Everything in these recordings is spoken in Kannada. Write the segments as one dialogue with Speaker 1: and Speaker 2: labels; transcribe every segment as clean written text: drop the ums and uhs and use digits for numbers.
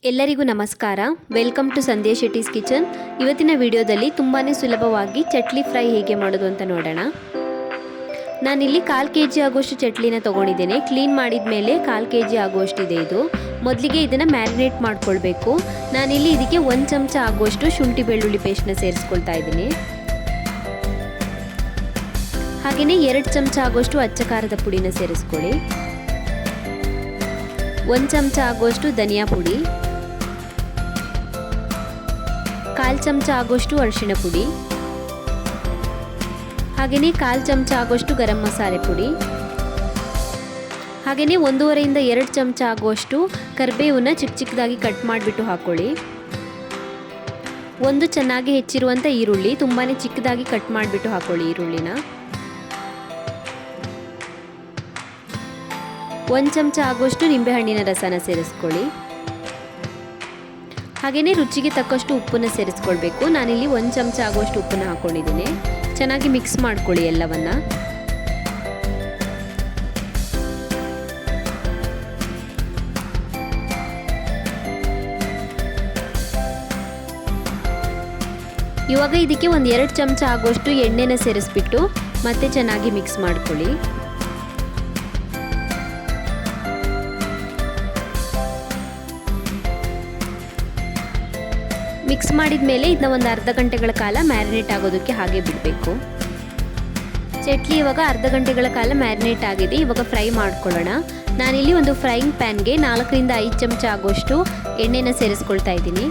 Speaker 1: ಎಲ್ಲರಿಗೂ ನಮಸ್ಕಾರ. Welcome to Sandhya Shetty's kitchen. ಇವತ್ತಿನ ವಿಡಿಯೋದಲ್ಲಿ ತುಂಬಾ ಸುಲಭವಾಗಿ ಚಟ್ಲಿ ಫ್ರೈ ಹೇಗೆ ಮಾಡೋದು ಅಂತ ನೋಡೋಣ. ನಾನಿಲ್ಲಿ 1/4 kg ಆಗುವಷ್ಟು ಚಟ್ಲಿನ ತೊಗೊಂಡಿದ್ದೇನೆ. ಕ್ಲೀನ್ ಮಾಡಿದ ಮೇಲೆ 1/4 kg ಆಗುವಷ್ಟಿದೆ ಇದು. ಮೊದಲಿಗೆ ಇದನ್ನು ಮ್ಯಾರಿನೇಟ್ ಮಾಡ್ಕೊಳ್ಬೇಕು. ನಾನಿಲ್ಲಿ ಇದಕ್ಕೆ 1 ಚಮಚ ಆಗುವಷ್ಟು ಶುಂಠಿ ಬೆಳ್ಳುಳ್ಳಿ ಪೇಸ್ಟ್ನ ಸೇರಿಸ್ಕೊಳ್ತಾ ಇದ್ದೀನಿ. ಹಾಗೆಯೇ 2 ಚಮಚ ಆಗುವಷ್ಟು ಅಚ್ಚ ಖಾರದ ಪುಡಿನ ಸೇರಿಸ್ಕೊಳ್ಳಿ. 1 ಚಮಚ ಆಗುವಷ್ಟು ಧನಿಯಾ ಪುಡಿ, 1/4 ಚಮಚ ಆಗುವಷ್ಟು ಅರಿಶಿಣ ಪುಡಿ, ಹಾಗೆಯೇ 1/4 ಚಮಚ ಆಗುವಷ್ಟು ಗರಂ ಮಸಾಲೆ ಪುಡಿ, ಹಾಗೆಯೇ 1.5 ಇಂದ 2 ಚಮಚ ಆಗುವಷ್ಟು ಕರಿಬೇವನ್ನ ಚಿಕ್ಕದಾಗಿ ಕಟ್ ಮಾಡಿಬಿಟ್ಟು ಹಾಕೊಳ್ಳಿ. ಒಂದು ಚೆನ್ನಾಗಿ ಹೆಚ್ಚಿರುವಂಥ ಈರುಳ್ಳಿ ತುಂಬಾ ಚಿಕ್ಕದಾಗಿ ಕಟ್ ಮಾಡಿಬಿಟ್ಟು ಹಾಕೊಳ್ಳಿ. ಈರುಳ್ಳಿನ 1 ಚಮಚ ಆಗುವಷ್ಟು ನಿಂಬೆಹಣ್ಣಿನ ರಸನ ಸೇರಿಸ್ಕೊಳ್ಳಿ. ಹಾಗೆಯೇ ರುಚಿಗೆ ತಕ್ಕಷ್ಟು ಉಪ್ಪನ್ನು ಸೇರಿಸ್ಕೊಳ್ಬೇಕು. ನಾನಿಲ್ಲಿ 1 ಚಮಚ ಆಗುವಷ್ಟು ಉಪ್ಪನ್ನು ಹಾಕ್ಕೊಂಡಿದ್ದೀನಿ. ಚೆನ್ನಾಗಿ ಮಿಕ್ಸ್ ಮಾಡ್ಕೊಳ್ಳಿ ಎಲ್ಲವನ್ನ. ಇವಾಗ ಇದಕ್ಕೆ 2 ಚಮಚ ಆಗುವಷ್ಟು ಎಣ್ಣೆನ ಸೇರಿಸ್ಬಿಟ್ಟು ಮತ್ತೆ ಚೆನ್ನಾಗಿ ಮಿಕ್ಸ್ ಮಾಡ್ಕೊಳ್ಳಿ. ಮಿಕ್ಸ್ ಮಾಡಿದ ಮೇಲೆ ಇದನ್ನ ಒಂದು ಅರ್ಧ ಗಂಟೆಗಳ ಕಾಲ ಮ್ಯಾರಿನೇಟ್ ಆಗೋದಕ್ಕೆ ಹಾಗೆ ಬಿಡಬೇಕು. ಚಟ್ಲಿ ಇವಾಗ ಅರ್ಧ ಗಂಟೆಗಳ ಕಾಲ ಮ್ಯಾರಿನೇಟ್ ಆಗಿದೆ. ಇವಾಗ ಫ್ರೈ ಮಾಡ್ಕೊಳ್ಳೋಣ. ನಾನಿಲ್ಲಿ ಒಂದು ಫ್ರೈಯಿಂಗ್ ಪ್ಯಾನ್ಗೆ 4 ರಿಂದ 5 ಚಮಚ ಆಗುವಷ್ಟು ಎಣ್ಣೆನ ಸೇರಿಸ್ಕೊಳ್ತಾ ಇದ್ದೀನಿ.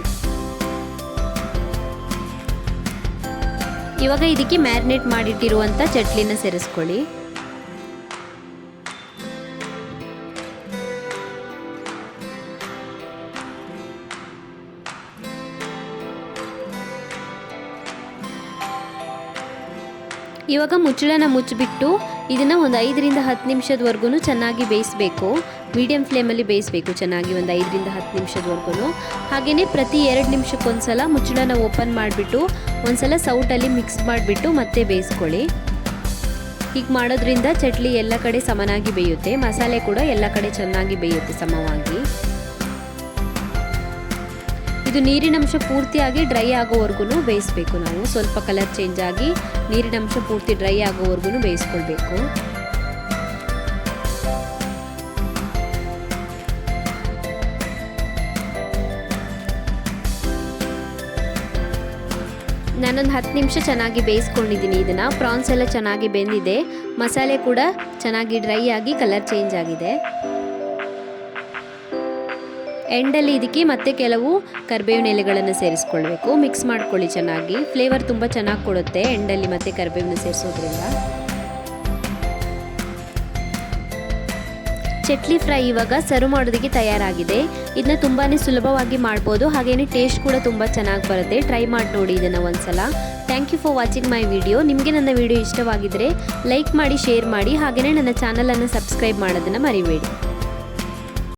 Speaker 1: ಇವಾಗ ಇದಕ್ಕೆ ಮ್ಯಾರಿನೇಟ್ ಮಾಡಿಟ್ಟಿರುವಂಥ ಚಟ್ಲಿನ ಸೇರಿಸ್ಕೊಳ್ಳಿ. ಇವಾಗ ಮುಚ್ಚಳನ ಮುಚ್ಚಿಬಿಟ್ಟು ಇದನ್ನು ಒಂದು 5 ರಿಂದ 10 ನಿಮಿಷದವರೆಗೂ ಚೆನ್ನಾಗಿ ಬೇಯಿಸಬೇಕು. ಮೀಡಿಯಂ ಫ್ಲೇಮಲ್ಲಿ ಬೇಯಿಸಬೇಕು ಚೆನ್ನಾಗಿ, ಒಂದು 5 ರಿಂದ 10 ನಿಮಿಷದವರೆಗೂ. ಹಾಗೆಯೇ ಪ್ರತಿ 2 ನಿಮಿಷಕ್ಕೊಂದ್ಸಲ ಮುಚ್ಚಳನ ಓಪನ್ ಮಾಡಿಬಿಟ್ಟು ಒಂದ್ಸಲ ಸೌಟಲ್ಲಿ ಮಿಕ್ಸ್ ಮಾಡಿಬಿಟ್ಟು ಮತ್ತೆ ಬೇಯಿಸ್ಕೊಳ್ಳಿ. ಹೀಗೆ ಮಾಡೋದ್ರಿಂದ ಚಟ್ಲಿ ಎಲ್ಲ ಕಡೆ ಸಮನಾಗಿ ಬೇಯುತ್ತೆ. ಮಸಾಲೆ ಕೂಡ ಎಲ್ಲ ಕಡೆ ಚೆನ್ನಾಗಿ ಬೇಯುತ್ತೆ ಸಮವಾಗಿ. ಇದು ನೀರಿನಂಶ ಪೂರ್ತಿಯಾಗಿ ಡ್ರೈ ಆಗೋವರೆಗೂ ಬೇಯಿಸಬೇಕು. ನಾವು ಸ್ವಲ್ಪ ಕಲರ್ ಚೇಂಜ್ ಆಗಿ ನೀರಿನಂಶ ಪೂರ್ತಿ ಡ್ರೈ ಆಗೋವರೆಗೂ ಬೇಯಿಸ್ಕೊಳ್ಬೇಕು. ನಾನೊಂದು 10 ನಿಮಿಷ ಚೆನ್ನಾಗಿ ಬೇಯಿಸ್ಕೊಂಡಿದ್ದೀನಿ. ಇದನ್ನು ಪ್ರಾನ್ಸ್ ಎಲ್ಲ ಚೆನ್ನಾಗಿ ಬೆಂದಿದೆ. ಮಸಾಲೆ ಕೂಡ ಚೆನ್ನಾಗಿ ಡ್ರೈ ಆಗಿ ಕಲರ್ ಚೇಂಜ್ ಆಗಿದೆ. ಎಂಡಲ್ಲಿ ಇದಕ್ಕೆ ಮತ್ತೆ ಕೆಲವು ಕರಿಬೇವಿನ ಎಲೆಗಳನ್ನು ಸೇರಿಸ್ಕೊಳ್ಬೇಕು. ಮಿಕ್ಸ್ ಮಾಡ್ಕೊಳ್ಳಿ ಚೆನ್ನಾಗಿ. ಫ್ಲೇವರ್ ತುಂಬ ಚೆನ್ನಾಗಿ ಕೊಡುತ್ತೆ ಎಂಡಲ್ಲಿ ಮತ್ತೆ ಕರಿಬೇವನ್ನ ಸೇರಿಸೋದ್ರಿಂದ. ಚಟ್ಲಿ ಫ್ರೈ ಇವಾಗ ಸರ್ವ್ ಮಾಡೋದಕ್ಕೆ ತಯಾರಾಗಿದೆ. ಇದನ್ನ ತುಂಬಾ ಸುಲಭವಾಗಿ ಮಾಡ್ಬೋದು. ಹಾಗೆಯೇ ಟೇಸ್ಟ್ ಕೂಡ ತುಂಬ ಚೆನ್ನಾಗಿ ಬರುತ್ತೆ. ಟ್ರೈ ಮಾಡಿ ನೋಡಿ ಇದನ್ನು ಒಂದ್ಸಲ. Thank you for watching my video. ನಿಮಗೆ ನನ್ನ ವಿಡಿಯೋ ಇಷ್ಟವಾಗಿದ್ದರೆ ಲೈಕ್ ಮಾಡಿ, ಶೇರ್ ಮಾಡಿ, ಹಾಗೆಯೇ ನನ್ನ ಚಾನಲನ್ನು ಸಬ್ಸ್ಕ್ರೈಬ್ ಮಾಡೋದನ್ನು ಮರಿಬೇಡಿ.